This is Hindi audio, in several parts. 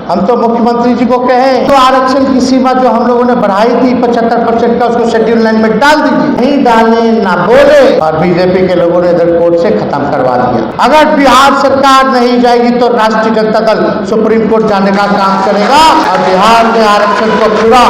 हम तो मुख्यमंत्री जी को कहें तो आरक्षण की सीमा जो हम लोगों ने बढ़ाई थी 75% का, उसको शेड्यूल 9 में डाल दीजिए। नहीं डाले ना बोले, और बीजेपी के लोगों ने इधर कोर्ट से खत्म करवा दिया। अगर बिहार सरकार नहीं जाएगी तो राष्ट्रीय जनता दल सुप्रीम कोर्ट जाने का काम करेगा और बिहार में आरक्षण को पूरा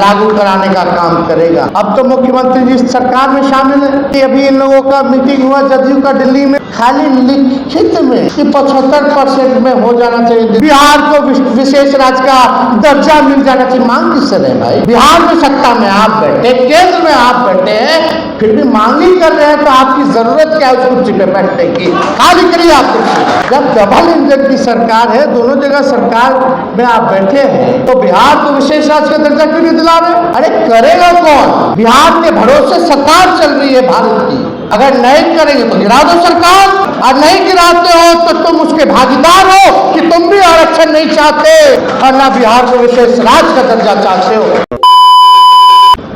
लागू कराने का काम करेगा। अब तो मुख्यमंत्री जी सरकार में शामिल है। अभी इन लोगों का मीटिंग हुआ जदयू का दिल्ली में, खाली लिखित में कि 75% में हो जाना चाहिए, बिहार को विशेष राज्य का दर्जा मिल जाना चाहिए। मांग किससे रहे भाई? बिहार में सत्ता में आप बैठे, केंद्र में आप बैठे हैं, फिर भी मांग ही कर रहे हैं, तो आपकी जरूरत क्या है उस कुर्सी पे बैठने की? खाली करिए आप कुर्सी। जब डबल इंजन की सरकार है, दोनों जगह सरकार में आप बैठे हैं, तो बिहार को विशेष राज्य का दर्जा क्यों नहीं दिला रहे? अरे करेगा कौन? बिहार के भरोसे सरकार चल रही है भारत की। अगर नहीं करेंगे तो गिरा दो सरकार, और नहीं गिराते हो तो तुम उसके भागीदार हो कि तुम भी आरक्षण नहीं चाहते और ना बिहार को विशेष राज्य का दर्जा चाहते हो।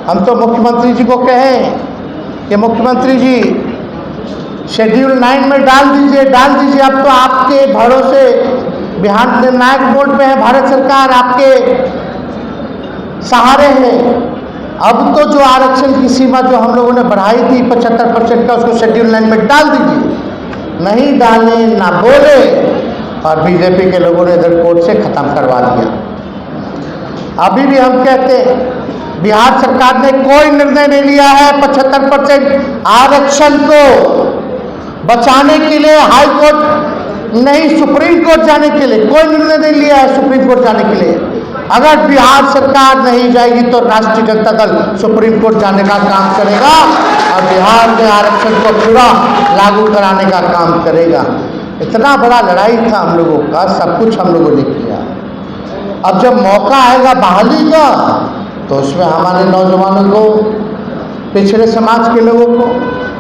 हम तो मुख्यमंत्री जी को कहें कि मुख्यमंत्री जी शेड्यूल 9 में डाल दीजिए, डाल दीजिए। अब तो आपके भरोसे बिहार निर्णायक बोर्ड में है भारत सरकार, आपके सहारे है। अब तो जो आरक्षण की सीमा जो हम लोगों ने बढ़ाई थी 75% का, उसको शेड्यूल 9 में डाल दीजिए। नहीं डाले ना बोले, और बीजेपी के लोगों ने इधर कोर्ट से खत्म करवा दिया। अभी भी हम कहते हैं बिहार सरकार ने कोई निर्णय नहीं लिया है 75% आरक्षण को बचाने के लिए, हाई कोर्ट नहीं सुप्रीम कोर्ट जाने के लिए कोई निर्णय नहीं लिया है, सुप्रीम कोर्ट जाने के लिए। अगर बिहार सरकार नहीं जाएगी तो राष्ट्रीय जनता दल सुप्रीम कोर्ट जाने का काम करेगा और बिहार में आरक्षण को पूरा लागू कराने का काम करेगा। इतना बड़ा लड़ाई था हम लोगों का, सब कुछ हम लोगों ने किया। अब जब मौका आएगा बहाली का, तो उसमें हमारे नौजवानों को, पिछड़े समाज के लोगों को,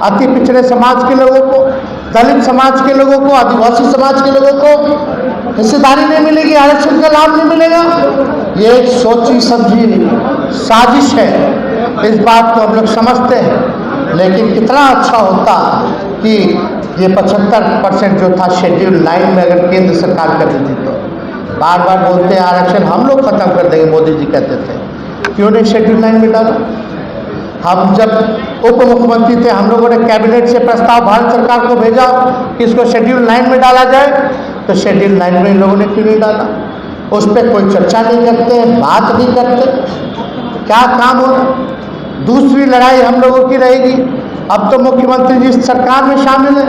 अति पिछड़े समाज के लोगों को, दलित समाज के लोगों को, आदिवासी समाज के लोगों को हिस्सेदारी नहीं मिलेगी, आरक्षण का लाभ नहीं मिलेगा। ये एक सोची समझी साजिश है, इस बात को हम लोग समझते हैं। लेकिन कितना अच्छा होता कि ये 75% जो था शेड्यूल 9 में अगर केंद्र सरकार कर देती तो। बार बार बोलते हैं आरक्षण हम लोग खत्म कर देंगे, मोदी जी कहते थे, क्यों नहीं शेड्यूल 9 में डाला? हम जब उप मुख्यमंत्री थे, हम लोगों ने कैबिनेट से प्रस्ताव भारत सरकार को भेजा कि इसको शेड्यूल 9 में डाला जाए, तो शेड्यूल 9 में इन लोगों ने क्यों नहीं डाला? उस पर कोई चर्चा नहीं करते, बात नहीं करते, क्या काम हो? दूसरी लड़ाई हम लोगों की रहेगी। अब तो मुख्यमंत्री जी सरकार में शामिल है,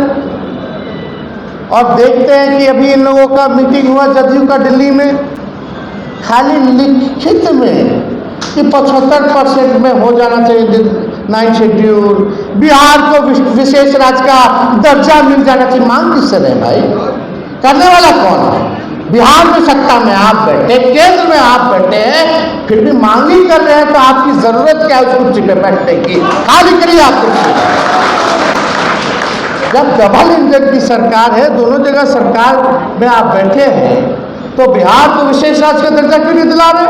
और देखते हैं कि अभी इन लोगों का मीटिंग हुआ जदयू का दिल्ली में, खाली लिखित में कि 75% में हो जाना चाहिए 9 शेड्यूल, बिहार को विशेष राज्य का दर्जा मिल जाना चाहिए। मांग किससे रहे भाई? करने वाला कौन है? बिहार में सत्ता में आप बैठे, केंद्र में आप बैठे हैं, फिर भी मांग ही कर रहे हैं, तो आपकी जरूरत क्या है उस कुर्सी पे बैठने की? खाली करिए आप कुर्सी। जब डबल इंजन की सरकार है, दोनों जगह सरकार में आप बैठे हैं, तो बिहार को विशेष राज्य का दर्जा क्यों नहीं दिला रहे?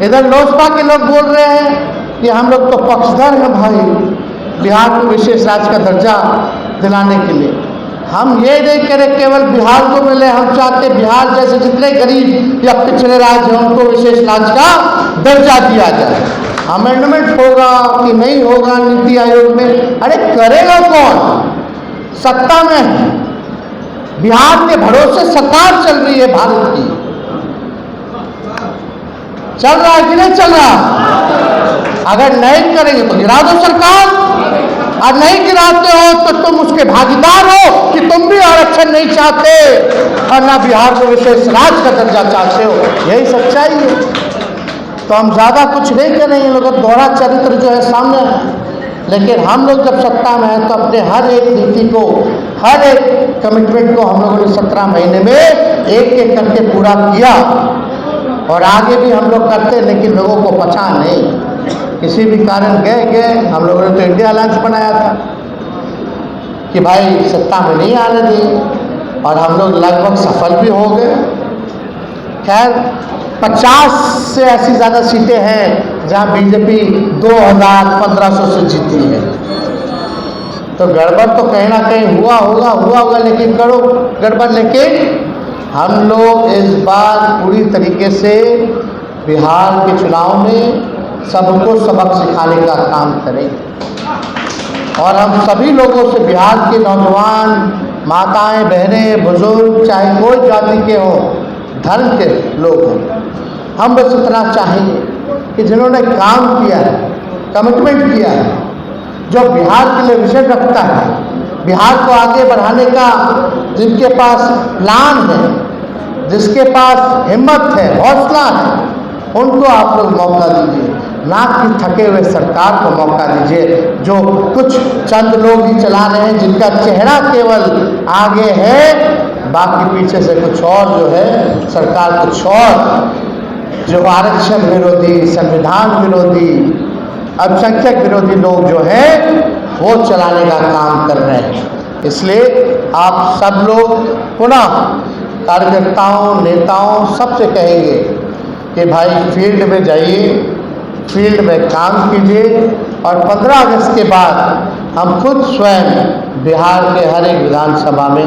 इधर लोजपा के लोग बोल रहे हैं कि हम लोग तो पक्षधर हैं भाई बिहार को विशेष राज्य का दर्जा दिलाने के लिए। हम ये नहीं करें केवल बिहार को मिले, हम चाहते बिहार जैसे जितने गरीब या पिछड़े राज्य हैं उनको विशेष राज्य का दर्जा दिया जाए। अमेंडमेंट होगा कि नहीं होगा नीति आयोग में, अरे करेगा कौन? सत्ता में है, बिहार के भरोसे सरकार चल रही है भारत की। चल रहा है कि नहीं चल रहा? अगर नहीं करेंगे तो गिरा दो सरकार, और नहीं गिराते हो तो तुम उसके भागीदार हो कि तुम भी आरक्षण नहीं चाहते और ना बिहार को विशेष राज्य का दर्जा चाहते हो। यही सच्चाई है। तो हम ज़्यादा कुछ नहीं करेंगे, लोगों का दोहरा चरित्र जो है सामने है। लेकिन हम लोग जब सत्ता में हैं तो अपने हर एक नीति को, हर एक कमिटमेंट को हम लोगों ने 17 महीने में एक एक करके पूरा किया, और आगे भी हम लोग करते, लेकिन लोगों को पचा नहीं। किसी भी कारण गए हम लोगों ने तो इंडिया अलायंस बनाया था कि भाई सत्ता में नहीं आने देंगे, और हम लोग लगभग सफल भी हो गए। खैर 50 से ऐसी ज़्यादा सीटें हैं जहां बीजेपी 2500 से जीती है। तो गड़बड़ तो कहीं ना कहीं हुआ होगा, लेकिन करो गड़बड़, लेकिन हम लोग इस बार पूरी तरीके से बिहार के चुनाव में सबको सबक सिखाने का काम करेंगे और हम सभी लोगों से, बिहार के नौजवान, माताएं, बहनें, बुजुर्ग, चाहे कोई जाति के हों, धर्म के लोग हों, हम बस इतना चाहेंगे कि जिन्होंने काम किया है, कमिटमेंट किया है, जो बिहार के लिए विजन रखता है, बिहार को आगे बढ़ाने का जिनके पास प्लान है, जिसके पास हिम्मत है, हौसला है, उनको आप लोग मौका दीजिए, ना कि थके हुए सरकार को मौका दीजिए जो कुछ चंद लोग ही चला रहे हैं, जिनका चेहरा केवल आगे है, बाकी पीछे से कुछ और जो है सरकार कुछ और, जो आरक्षण विरोधी, संविधान विरोधी, अल्पसंख्यक विरोधी लोग जो हैं वो चलाने का काम कर रहे हैं। इसलिए आप सब लोग पुनः कार्यकर्ताओं, नेताओं सबसे कहेंगे कि भाई फील्ड में जाइए, फील्ड में काम कीजिए और 15 अगस्त के बाद हम खुद स्वयं बिहार के हर एक विधानसभा में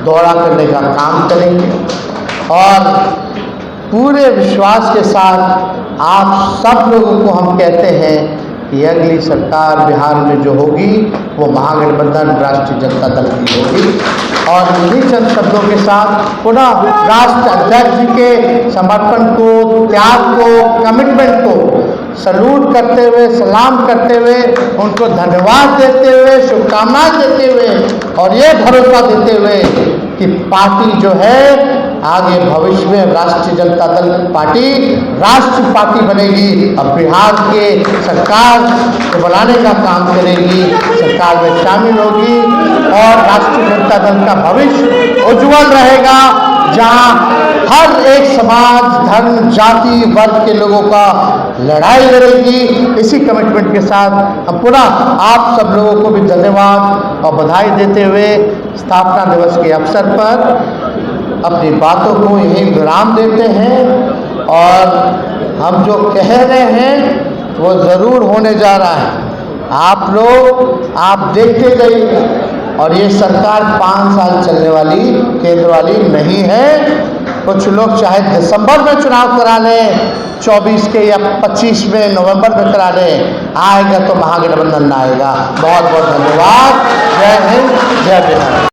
दौरा करने का काम करेंगे और पूरे विश्वास के साथ आप सब लोगों को हम कहते हैं कि अगली सरकार बिहार में जो होगी वो महागठबंधन राष्ट्रीय जनता दल की होगी। और इन्हीं चंद शब्दों के साथ पुनः राष्ट्र अध्यक्ष जी के समर्पण को, त्याग को, कमिटमेंट को सल्यूट करते हुए, सलाम करते हुए, उनको धन्यवाद देते हुए, शुभकामनाएं देते हुए और ये भरोसा देते हुए कि पार्टी जो है आगे भविष्य में राष्ट्रीय जनता दल पार्टी राष्ट्रीय पार्टी बनेगी और बिहार के सरकार को बनाने का काम करेगी, सरकार में शामिल होगी और राष्ट्रीय जनता दल का भविष्य उज्जवल रहेगा, जहां हर एक समाज, धर्म, जाति, वर्ग के लोगों का लड़ाई लड़ेगी। इसी कमिटमेंट के साथ हम पुनः आप सब लोगों को भी धन्यवाद और बधाई देते हुए स्थापना दिवस के अवसर पर अपनी बातों को यहीं विराम देते हैं और हम जो कह रहे हैं वो ज़रूर होने जा रहा है। आप लोग आप देखते जाइए और ये सरकार 5 साल चलने वाली केंद्र वाली नहीं है। कुछ लोग चाहे दिसंबर में चुनाव करा लें, 24 के या 25 में, नवंबर में करा लें, आएगा तो महागठबंधन आएगा। बहुत बहुत धन्यवाद। जय हिंद, जय बिहार।